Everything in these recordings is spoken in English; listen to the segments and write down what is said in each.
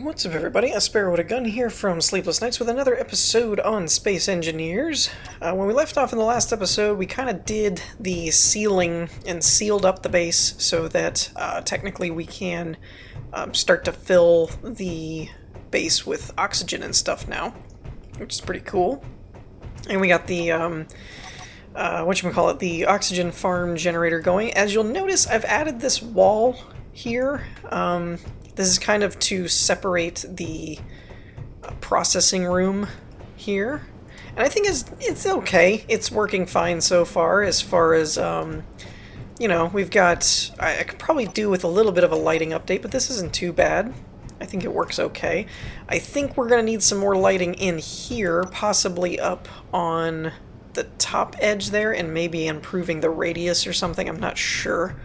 What's up, everybody? A Sparrow with a Gun here from Sleepless Nights with another episode on Space Engineers. When we left off in the last episode, we kind of did the sealing and sealed up the base so that technically we can start to fill the base with oxygen and stuff now, which is pretty cool. And we got the the oxygen farm generator going. As you'll notice, I've added this wall here. This is kind of to separate the processing room here. And I think it's okay. It's working fine so far as, you know, we've got... I could probably do with a little bit of a lighting update, but this isn't too bad. I think it works okay. I think we're going to need some more lighting in here, possibly up on the top edge there, and maybe improving the radius or something. I'm not sure.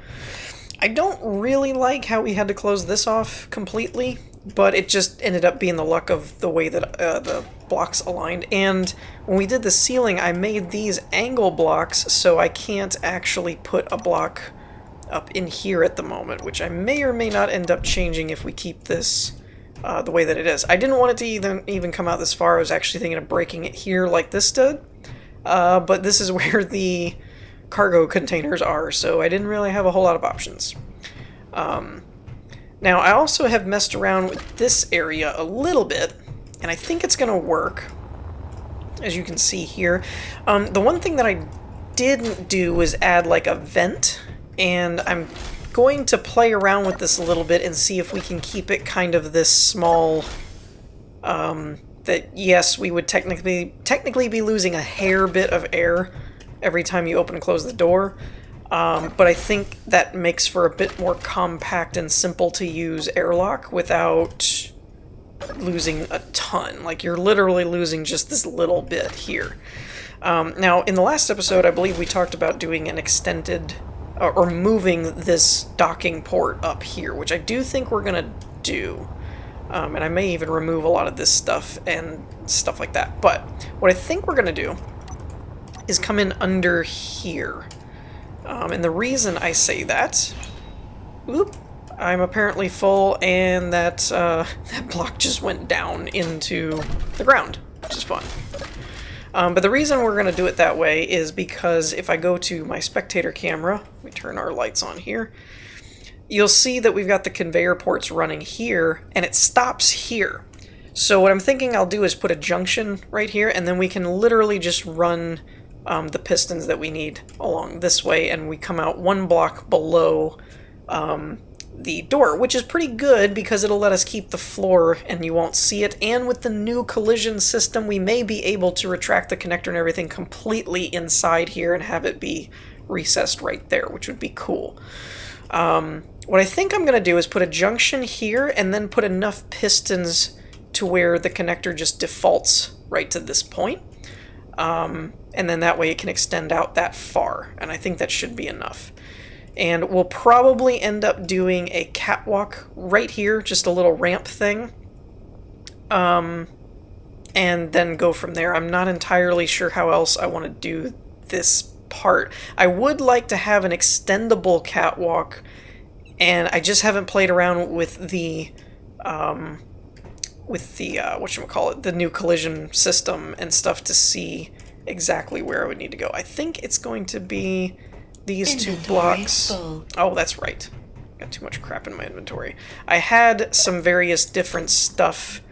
I don't really like how we had to close this off completely, but it just ended up being the luck of the way that the blocks aligned. And when we did the ceiling, I made these angle blocks, so I can't actually put a block up in here at the moment, which I may or may not end up changing if we keep this the way that it is. I didn't want it to even come out this far. I was actually thinking of breaking it here like this did, but this is where the cargo containers are, so I didn't really have a whole lot of options. Now, I also have messed around with this area a little bit, and I think it's going to work, as you can see here. The one thing that I didn't do was add like a vent, and I'm going to play around with this a little bit and see if we can keep it kind of this small, that yes, we would technically be losing a hair bit of air every time you open and close the door, but I think that makes for a bit more compact and simple to use airlock without losing a ton. Like, you're literally losing just this little bit here. Now, in the last episode, I believe we talked about doing an extended, or moving this docking port up here, which I do think we're going to do. And I may even remove a lot of this stuff and stuff like that. But what I think we're going to do is come in under here. And the reason I say that... Oop, I'm apparently full, and that block just went down into the ground, which is fun. But the reason we're going to do it that way is because if I go to my spectator camera, we turn our lights on here, you'll see that we've got the conveyor ports running here, and it stops here. So what I'm thinking I'll do is put a junction right here, and then we can literally just run the pistons that we need along this way, and we come out one block below the door, which is pretty good because it'll let us keep the floor and you won't see it. And with the new collision system, we may be able to retract the connector and everything completely inside here and have it be recessed right there, which would be cool. What I think I'm going to do is put a junction here and then put enough pistons to where the connector just defaults right to this point. And then that way it can extend out that far, and I think that should be enough. And we'll probably end up doing a catwalk right here, just a little ramp thing, and then go from there. I'm not entirely sure how else I want to do this part. I would like to have an extendable catwalk, and I just haven't played around with the the new collision system and stuff to see exactly where I would need to go. I think it's going to be these two blocks. Oh, that's right. Got too much crap in my inventory. I had some various different stuff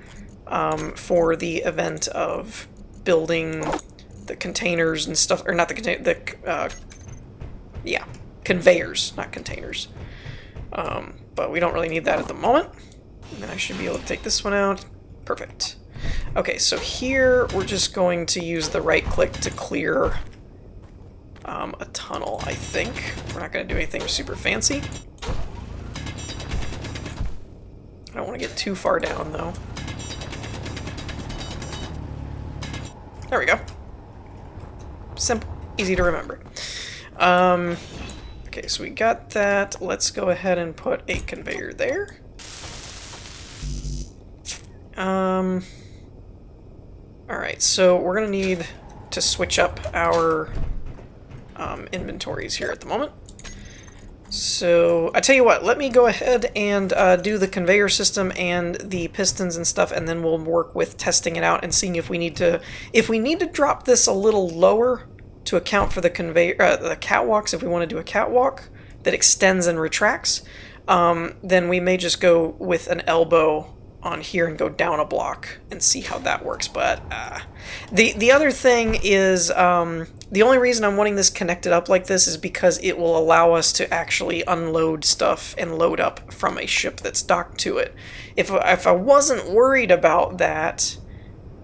for the event of building the containers and stuff, or not the container, conveyors, not containers. But we don't really need that at the moment. And then I should be able to take this one out. Perfect. Okay, so here we're just going to use the right click to clear a tunnel, I think. We're not going to do anything super fancy. I don't want to get too far down, though. There we go. Simple. Easy to remember. Okay, so we got that. Let's go ahead and put a conveyor there. Alright, so we're going to need to switch up our inventories here at the moment. So, I tell you what, let me go ahead and do the conveyor system and the pistons and stuff, and then we'll work with testing it out and seeing if we need to drop this a little lower to account for the conveyor, the catwalks, if we want to do a catwalk that extends and retracts, then we may just go with an elbow on here and go down a block and see how that works. But the other thing is, the only reason I'm wanting this connected up like this is because it will allow us to actually unload stuff and load up from a ship that's docked to it. If I wasn't worried about that,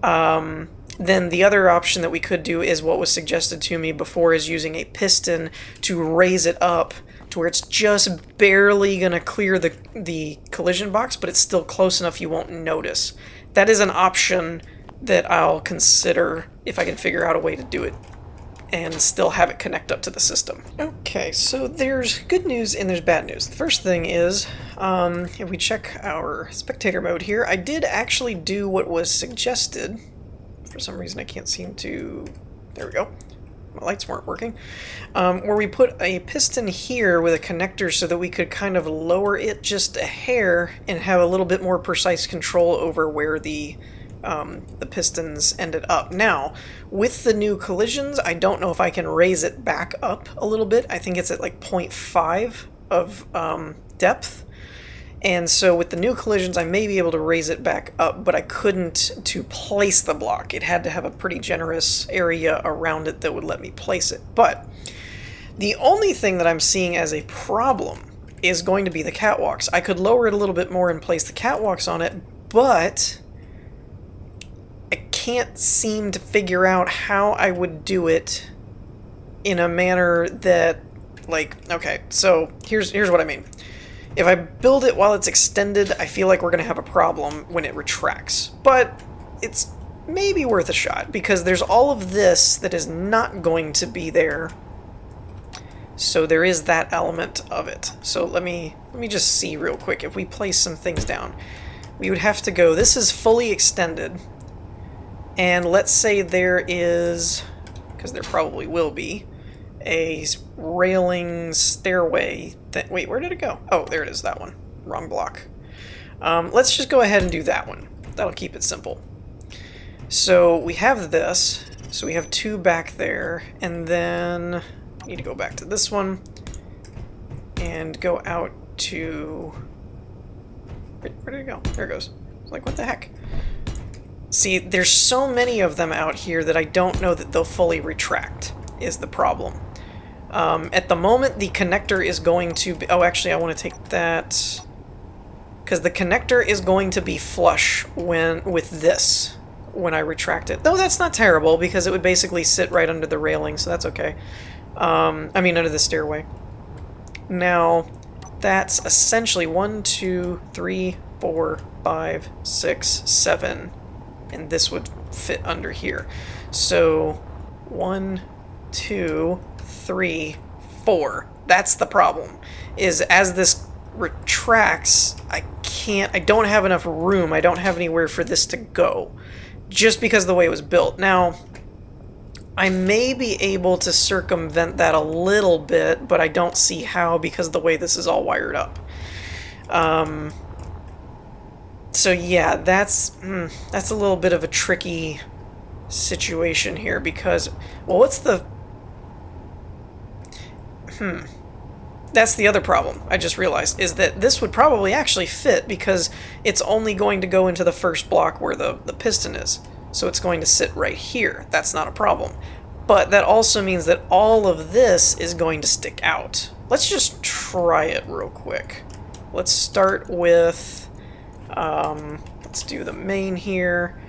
then the other option that we could do is what was suggested to me before, is using a piston to raise it up to where it's just barely going to clear the collision box, but it's still close enough you won't notice. That is an option that I'll consider if I can figure out a way to do it and still have it connect up to the system. Okay, so there's good news and there's bad news. The first thing is, if we check our spectator mode here, I did actually do what was suggested. For some reason I can't seem to... There we go. My lights weren't working. Where we put a piston here with a connector so that we could kind of lower it just a hair and have a little bit more precise control over where the pistons ended up. Now, with the new collisions, I don't know if I can raise it back up a little bit. I think it's at like 0.5 of depth. And so with the new collisions, I may be able to raise it back up, but I couldn't to place the block. It had to have a pretty generous area around it that would let me place it. But the only thing that I'm seeing as a problem is going to be the catwalks. I could lower it a little bit more and place the catwalks on it, but I can't seem to figure out how I would do it in a manner that, like, okay, so here's what I mean. If I build it while it's extended, I feel like we're going to have a problem when it retracts. But it's maybe worth a shot, because there's all of this that is not going to be there. So there is that element of it. So let me just see real quick. If we place some things down, we would have to go, this is fully extended. And let's say there is, because there probably will be, a railing stairway that... Wait, where did it go? Oh, there it is, that one. Wrong block. Let's just go ahead and do that one. That'll keep it simple. So we have this. So we have two back there, and then I need to go back to this one and go out to... Where did it go? There it goes. It's like, what the heck? See, there's so many of them out here that I don't know that they'll fully retract, is the problem. At the moment, the connector is going to be... Oh, actually, I want to take that... Because the connector is going to be flush with this when I retract it. Though that's not terrible, because it would basically sit right under the railing, so that's okay. I mean, under the stairway. Now, that's essentially 1, 2, 3, 4, 5, 6, 7, and this would fit under here. So, 1, 2, 3, 4. That's the problem. Is as this retracts, I don't have enough room. I don't have anywhere for this to go, just because of the way it was built. Now, I may be able to circumvent that a little bit, but I don't see how because of the way this is all wired up. So yeah, that's a little bit of a tricky situation here, because, well, what's the... That's the other problem, I just realized, is that this would probably actually fit because it's only going to go into the first block where the piston is. So it's going to sit right here. That's not a problem. But that also means that all of this is going to stick out. Let's just try it real quick. Let's start with, let's do the main here.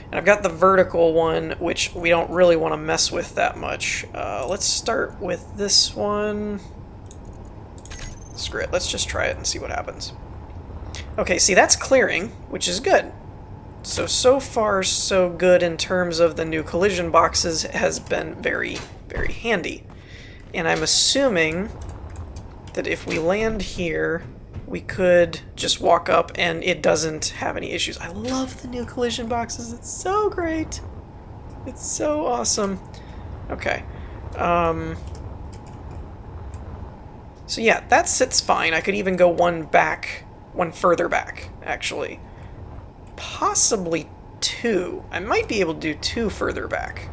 And I've got the vertical one, which we don't really want to mess with that much. Let's start with this one. Screw it, let's just try it and see what happens. Okay, see, that's clearing, which is good. So far, so good in terms of the new collision boxes has been very, very handy. And I'm assuming that if we land here, we could just walk up and it doesn't have any issues. I love the new collision boxes. It's so great. It's so awesome. Okay. So yeah, that sits fine. I could even go one further back, actually. Possibly two. I might be able to do two further back,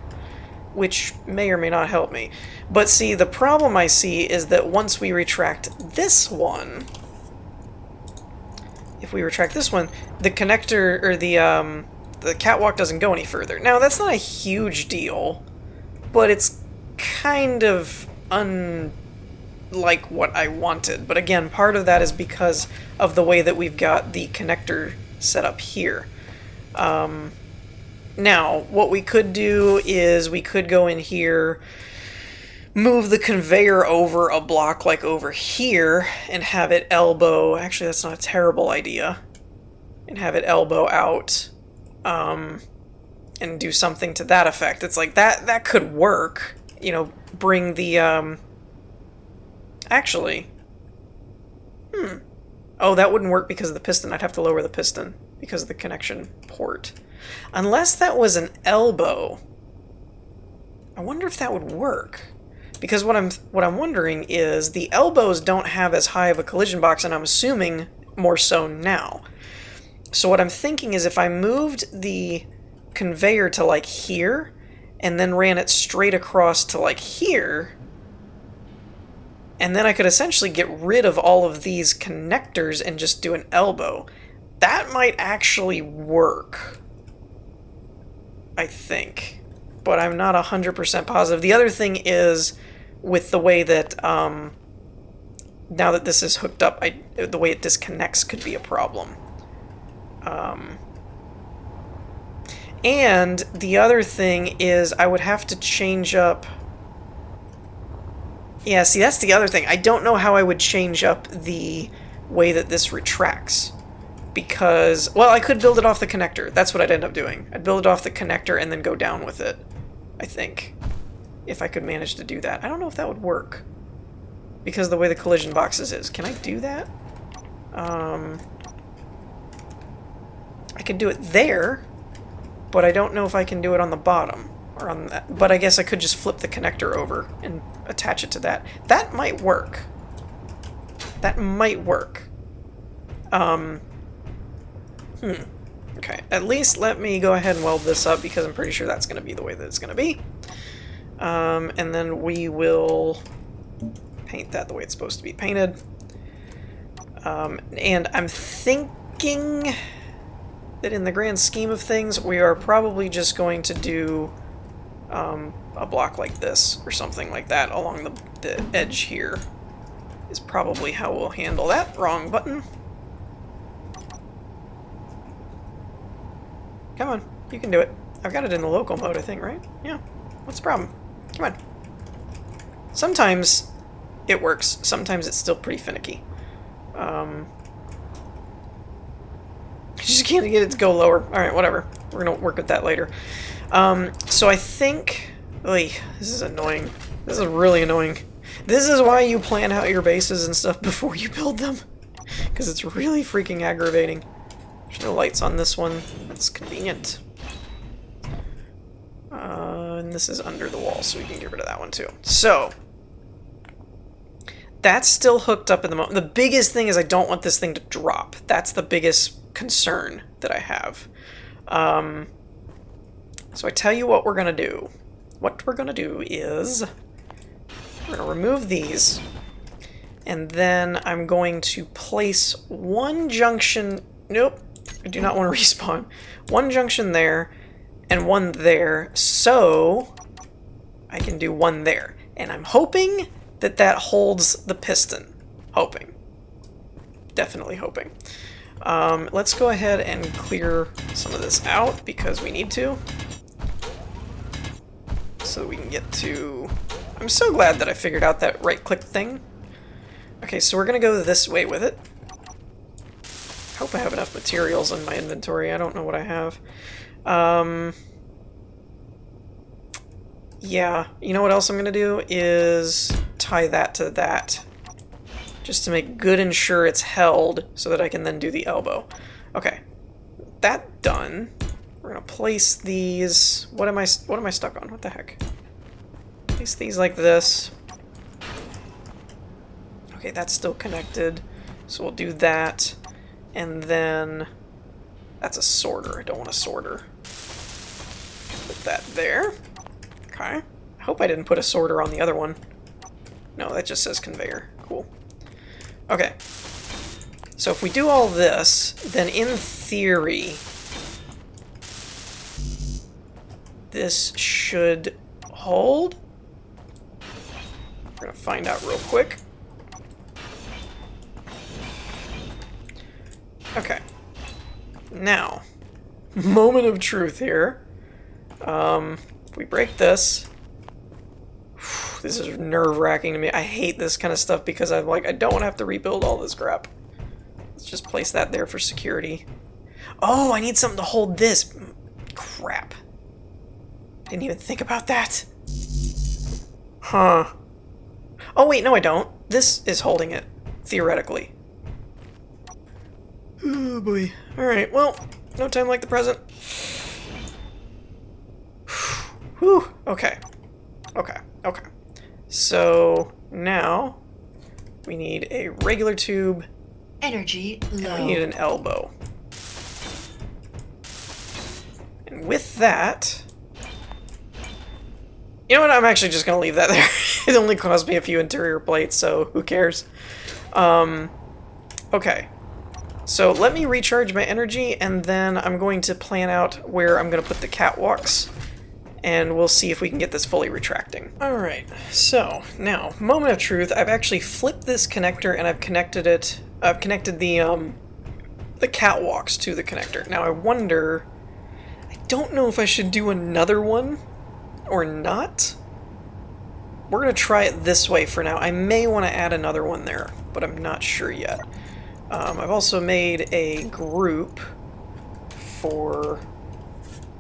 which may or may not help me. But see, the problem I see is that once we retract this one, if we retract this one, the connector, or the catwalk doesn't go any further. Now, that's not a huge deal, but it's kind of unlike what I wanted. But again, part of that is because of the way that we've got the connector set up here. Now, what we could do is we could go in here, move the conveyor over a block like over here, and have it elbow... Actually, that's not a terrible idea. And have it elbow out, and do something to that effect. It's like, that could work. You know, bring the, Actually... Oh, that wouldn't work because of the piston. I'd have to lower the piston because of the connection port. Unless that was an elbow. I wonder if that would work. Because what I'm wondering is the elbows don't have as high of a collision box, and I'm assuming more so now. So what I'm thinking is if I moved the conveyor to like here, and then ran it straight across to like here, and then I could essentially get rid of all of these connectors and just do an elbow. That might actually work, I think. But I'm not 100% positive. The other thing is, with the way that, now that this is hooked up, the way it disconnects could be a problem. And the other thing is I would have to change up... Yeah, see, that's the other thing. I don't know how I would change up the way that this retracts. Because, well, I could build it off the connector. That's what I'd end up doing. I'd build it off the connector and then go down with it, I think. If I could manage to do that. I don't know if that would work. Because of the way the collision boxes is. Can I do that? I could do it there, but I don't know if I can do it on the bottom. Or on that. But I guess I could just flip the connector over and attach it to that. That might work. That might work. Okay, at least let me go ahead and weld this up because I'm pretty sure that's going to be the way that it's going to be. And then we will paint that the way it's supposed to be painted. And I'm thinking that in the grand scheme of things, we are probably just going to do a block like this or something like that along the edge here is probably how we'll handle that. Wrong button. Come on, you can do it. I've got it in the local mode, I think, right? Yeah. What's the problem? Come on. Sometimes it works. Sometimes it's still pretty finicky. I just can't get it to go lower. Alright, whatever. We're gonna work with that later. So I think... Oy, this is annoying. This is really annoying. This is why you plan out your bases and stuff before you build them. Because it's really freaking aggravating. There's no lights on this one. That's convenient. And this is under the wall, so we can get rid of that one too. So, that's still hooked up in the moment. The biggest thing is I don't want this thing to drop. That's the biggest concern that I have. So I tell you what we're going to do. What we're going to do is we're going to remove these, and then I'm going to place one junction... Nope, I do not want to respawn. One junction there, and one there, so I can do one there. And I'm hoping that that holds the piston. Hoping. Definitely hoping. Let's go ahead and clear some of this out, because we need to. So we can get to... I'm so glad that I figured out that right-click thing. Okay, so we're going to go this way with it. I hope I have enough materials in my inventory. I don't know what I have. Yeah, you know what else I'm going to do is tie that to that. Just to make good and sure it's held so that I can then do the elbow. Okay, that done. We're going to place these... What am I stuck on? What the heck? Place these like this. Okay, that's still connected. So we'll do that. And then that's a sorter. I don't want a sorter. Put that there. Okay. I hope I didn't put a sorter on the other one. No, that just says conveyor. Cool. Okay. So if we do all this, then in theory, this should hold. We're gonna find out real quick. Okay. Now, moment of truth here. If we break this, this is nerve-wracking to me. I hate this kind of stuff because I'm like, I don't want to have to rebuild all this crap. Let's just place that there for security. Oh, I need something to hold this. Crap. Didn't even think about that. Huh. Oh, wait, no, I don't. This is holding it, theoretically. Oh, boy. Alright, well, no time like the present. Whew. Okay. Okay. Okay. So, now, we need a regular tube. Energy low. And we need an elbow. And with that... You know what, I'm actually just gonna leave that there. It only cost me a few interior plates, so who cares? Okay. So let me recharge my energy, and then I'm going to plan out where I'm gonna put the catwalks, and we'll see if we can get this fully retracting. Alright, so now, moment of truth, I've actually flipped this connector and I've connected it, I've connected the catwalks to the connector. Now I wonder, I don't know if I should do another one or not. We're gonna try it this way for now. I may want to add another one there, but I'm not sure yet. I've also made a group for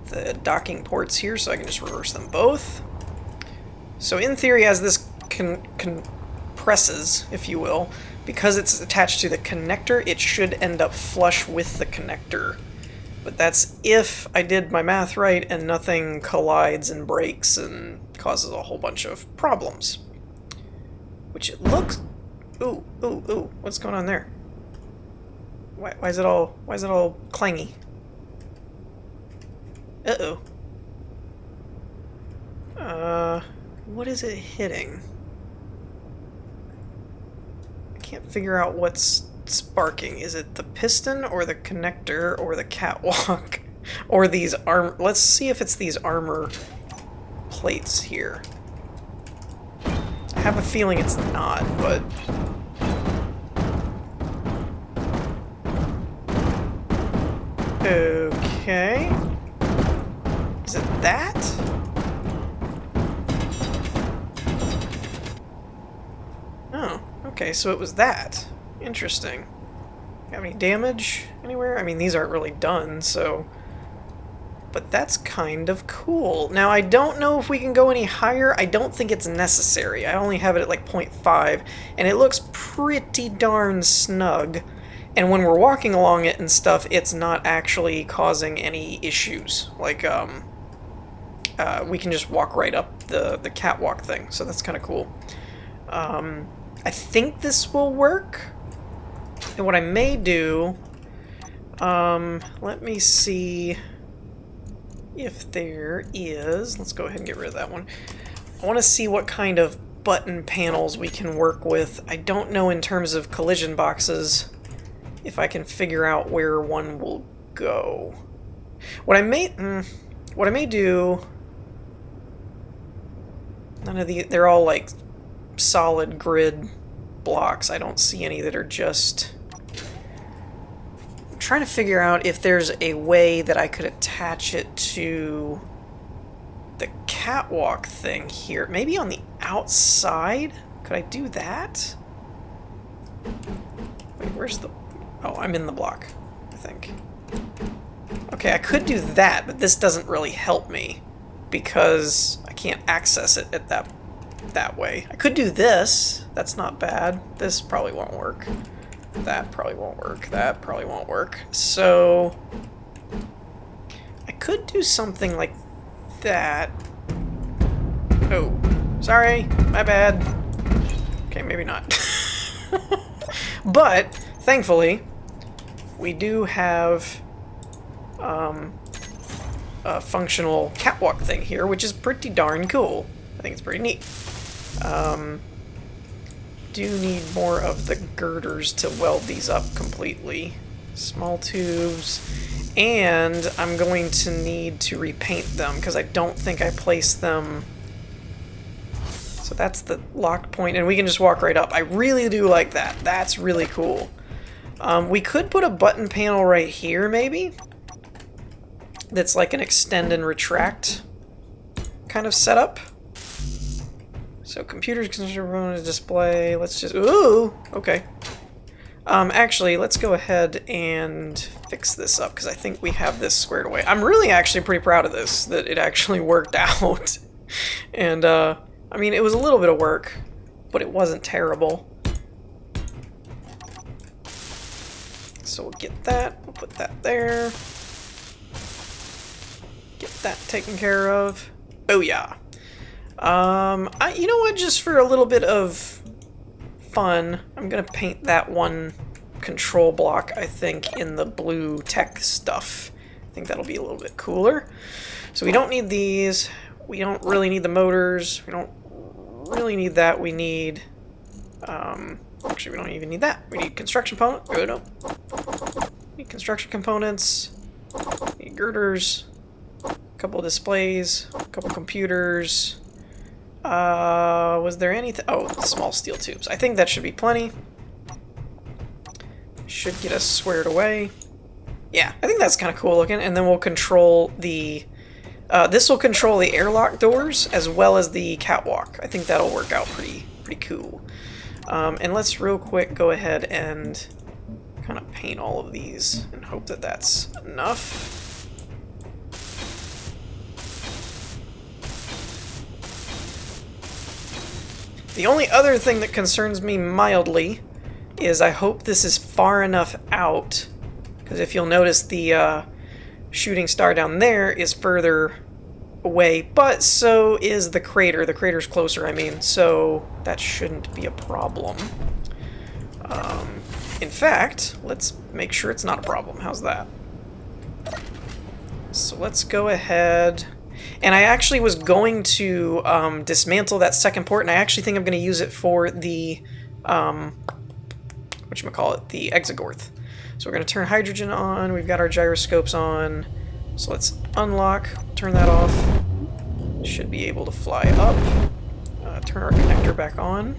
the docking ports here, so I can just reverse them both. So in theory, as this compresses, if you will, because it's attached to the connector, it should end up flush with the connector. But that's if I did my math right and nothing collides and breaks and causes a whole bunch of problems. Which it looks... Ooh, ooh, ooh, what's going on there? Why is it all clangy? Uh-oh. What is it hitting? I can't figure out what's sparking. Is it the piston or the connector or the catwalk or these arm? Let's see if it's these armor plates here. I have a feeling it's not, but okay. Is it that? Oh, okay, so it was that. Interesting. Have any damage anywhere? I mean, these aren't really done, so... But that's kind of cool. Now, I don't know if we can go any higher. I don't think it's necessary. I only have it at like 0.5, and it looks pretty darn snug. And when we're walking along it and stuff, it's not actually causing any issues. Like, we can just walk right up the catwalk thing, so that's kind of cool. I think this will work. And what I may do, let me see if there is, let's go ahead and get rid of that one. I want to see what kind of button panels we can work with. I don't know in terms of collision boxes if I can figure out where one will go. What I may do, none of the, they're all like solid grid blocks. I don't see any that are just... I'm trying to figure out if there's a way that I could attach it to the catwalk thing here. Maybe on the outside? Could I do that? Wait, where's the... Oh, I'm in the block, I think. Okay, I could do that, but this doesn't really help me because I can't access it at that way. I could do this. That's not bad. This probably won't work. That probably won't work. That probably won't work. So I could do something like that. Oh, sorry. My bad. Okay, maybe not. But, thankfully, we do have a functional catwalk thing here, which is pretty darn cool. I think it's pretty neat. Do need more of the girders to weld these up completely. Small tubes. And I'm going to need to repaint them because I don't think I placed them. So that's the lock point, and we can just walk right up. I really do like that. That's really cool. We could put a button panel right here, maybe. That's like an extend and retract kind of setup. So computers consider a display. Let's just, ooh, okay. Actually, let's go ahead and fix this up because I think we have this squared away. I'm really actually pretty proud of this, that it actually worked out. And, I mean, it was a little bit of work, but it wasn't terrible. So we'll get that, we'll put that there. Get that taken care of. Oh yeah. You know what, just for a little bit of fun, I'm gonna paint that one control block, I think, in the blue tech stuff. I think that'll be a little bit cooler. So we don't need these. We don't really need the motors. We don't really need that. We need, actually we don't even need that. We need construction components. Oh no. We need construction components. We need girders. A couple of displays. A couple computers. Was there anything? Oh, small steel tubes. I think that should be plenty. Should get us squared away. Yeah, I think that's kind of cool looking. And then we'll control the... this will control the airlock doors as well as the catwalk. I think that'll work out pretty cool. And let's real quick go ahead and kind of paint all of these and hope that that's enough. The only other thing that concerns me mildly is I hope this is far enough out, because if you'll notice the shooting star down there is further away, but so is the crater. The crater's closer, I mean, so that shouldn't be a problem. In fact, let's make sure it's not a problem. How's that? So let's go ahead... And I actually was going to dismantle that second port, and I actually think I'm going to use it for the, whatchamacallit, the Exegorth. So we're going to turn hydrogen on, we've got our gyroscopes on, so let's unlock, turn that off, should be able to fly up, turn our connector back on.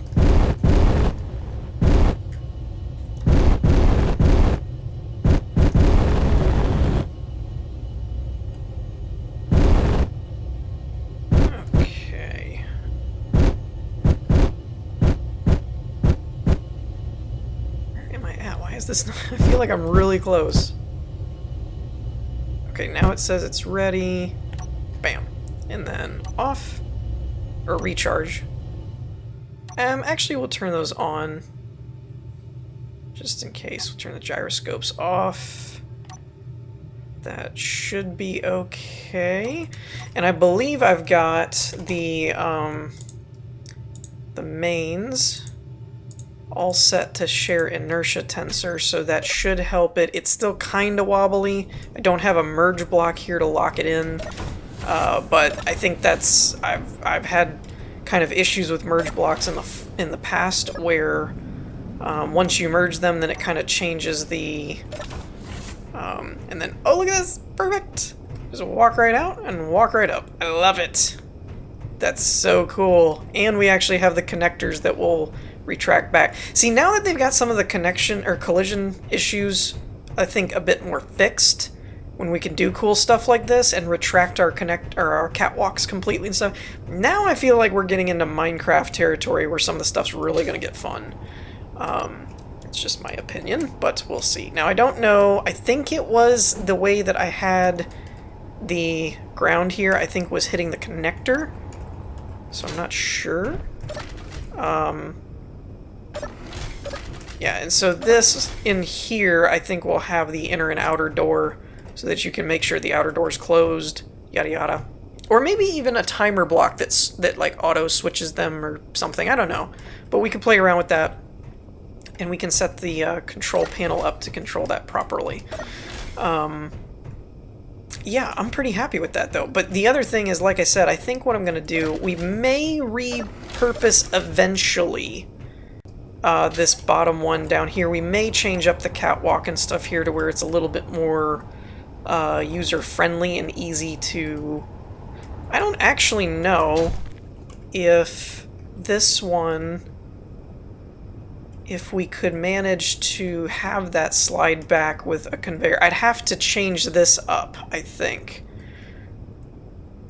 This, I feel like I'm really close. Okay, now it says it's ready. Bam. And then off. Or recharge. Actually, we'll turn those on. Just in case. We'll turn the gyroscopes off. That should be okay. And I believe I've got the mains all set to share inertia tensor, so that should help it. It's still kind of wobbly. I don't have a merge block here to lock it in, but I think that's... I've had kind of issues with merge blocks in the past where once you merge them, then it kind of changes the... and then, oh, look at this! Perfect! Just walk right out and walk right up. I love it! That's so cool. And we actually have the connectors that will retract back. See, now that they've got some of the connection or collision issues, I think, a bit more fixed, when we can do cool stuff like this and retract our our catwalks completely and stuff, now I feel like we're getting into Minecraft territory where some of the stuff's really going to get fun. It's just my opinion, but we'll see. Now, I don't know. I think it was the way that I had the ground here, I think, was hitting the connector, so I'm not sure. Yeah, and so this in here, I think will have the inner and outer door so that you can make sure the outer door is closed, yada yada. Or maybe even a timer block that like auto switches them or something, I don't know. But we could play around with that. And we can set the control panel up to control that properly. Yeah, I'm pretty happy with that, though. But the other thing is, like I said, I think what I'm going to do, we may repurpose eventually this bottom one down here. We may change up the catwalk and stuff here to where it's a little bit more user-friendly and easy to... I don't actually know if this one... if we could manage to have that slide back with a conveyor. I'd have to change this up, I think.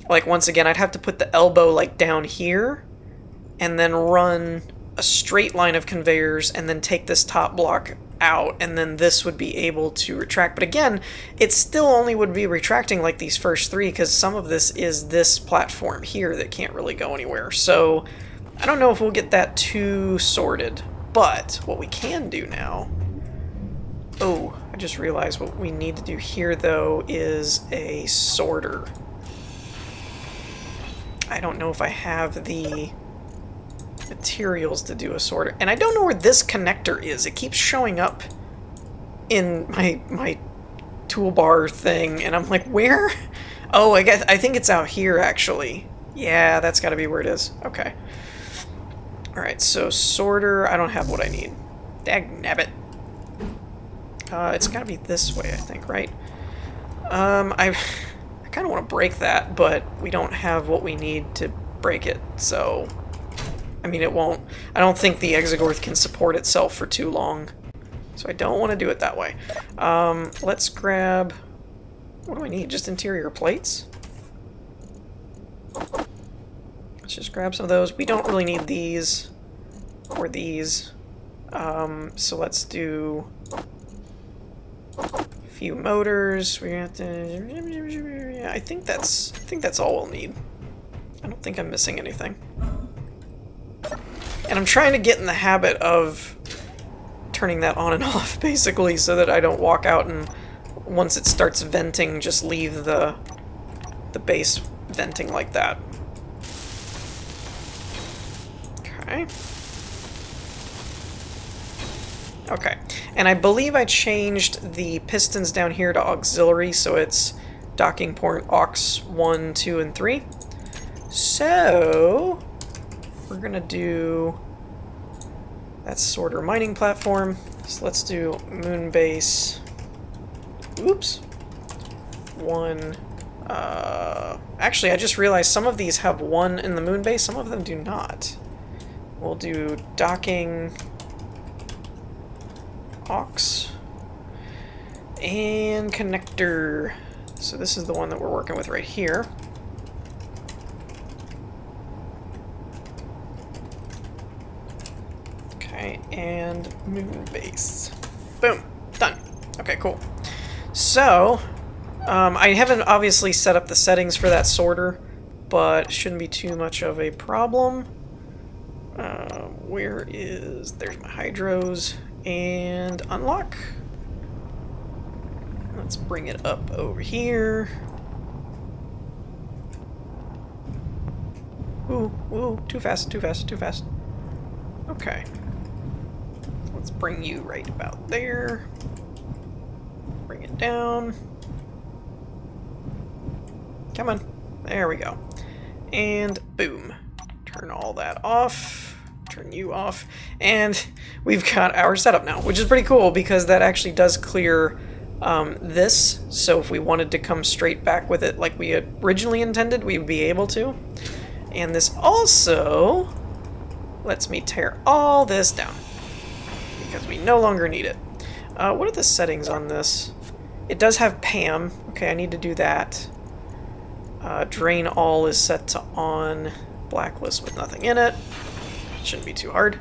Like, once again, I'd have to put the elbow, like, down here, and then run a straight line of conveyors, and then take this top block out, and then this would be able to retract. But again, it still only would be retracting, like, these first three, because some of this is this platform here that can't really go anywhere. So, I don't know if we'll get that too sorted. But what we can do now... Oh, I just realized what we need to do here, though, is a sorter. I don't know if I have the materials to do a sorter. And I don't know where this connector is. It keeps showing up in my toolbar thing, and I'm like, where? Oh, I think it's out here, actually. Yeah, that's got to be where it is. Okay. Alright, so sorter, I don't have what I need. Dagnabbit. It's gotta be this way, I think, right? I kind of want to break that, but we don't have what we need to break it, so... I mean, it won't... I don't think the Exegorth can support itself for too long, so I don't want to do it that way. Let's grab... What do I need? Just interior plates? Let's just grab some of those. We don't really need these or these. So let's do a few motors. We have to. Yeah, I think that's all we'll need. I don't think I'm missing anything. And I'm trying to get in the habit of turning that on and off, basically, so that I don't walk out and once it starts venting, just leave the base venting like that. Okay. Okay. And I believe I changed the pistons down here to auxiliary, so it's docking port aux 1, 2, and 3. So we're gonna do that's sorter mining platform. So let's do moon base. Oops. 1. Actually, I just realized some of these have 1 in the moon base, some of them do not. We'll do docking, aux, and connector. So this is the one that we're working with right here. Okay, and moon base. Boom, done. Okay, cool. So, I haven't obviously set up the settings for that sorter, but it shouldn't be too much of a problem. There's my hydros, and unlock. Let's bring it up over here. Ooh, too fast. Okay. Let's bring you right about there. Bring it down. Come on. There we go. And boom. Turn all that off. Turn you off. And we've got our setup now, which is pretty cool because that actually does clear this. So if we wanted to come straight back with it like we had originally intended, we would be able to. And this also lets me tear all this down because we no longer need it. What are the settings on this? It does have PAM. Okay, I need to do that. Drain all is set to on. Blacklist with nothing in it. Shouldn't be too hard.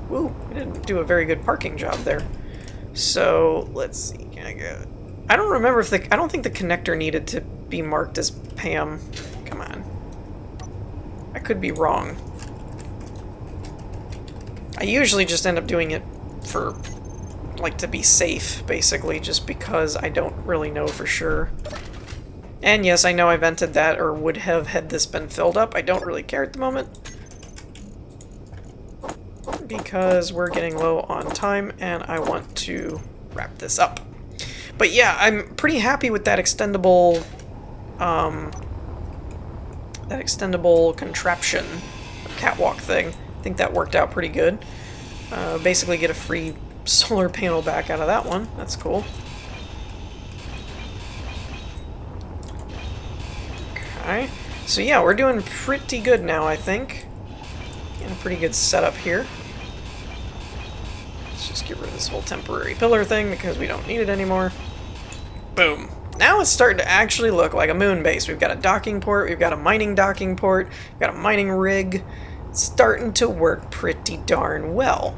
Woo, we didn't do a very good parking job there. So let's see. Can I go? I don't remember if I don't think the connector needed to be marked as PAM. Come on. I could be wrong. I usually just end up doing it for, like, to be safe, basically, just because I don't really know for sure. And yes, I know I vented that, or would have had this been filled up. I don't really care at the moment. because we're getting low on time and I want to wrap this up. But yeah, I'm pretty happy with that extendable contraption catwalk thing. I think that worked out pretty good. Basically get a free solar panel back out of that one. That's cool. Okay. So yeah, we're doing pretty good now, I think. In a pretty good setup here. Let's just get rid of this whole temporary pillar thing because we don't need it anymore. Boom. Now it's starting to actually look like a moon base. We've got a docking port, we've got a mining docking port, we've got a mining rig. It's starting to work pretty darn well.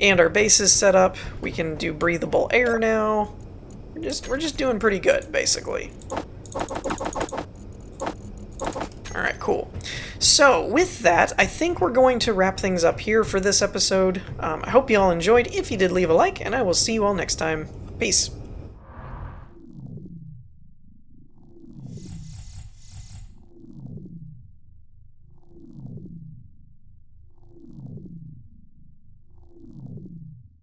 And our base is set up. We can do breathable air now. We're just doing pretty good, basically. Alright, cool. So, with that, I think we're going to wrap things up here for this episode. I hope you all enjoyed. If you did, leave a like, and I will see you all next time. Peace.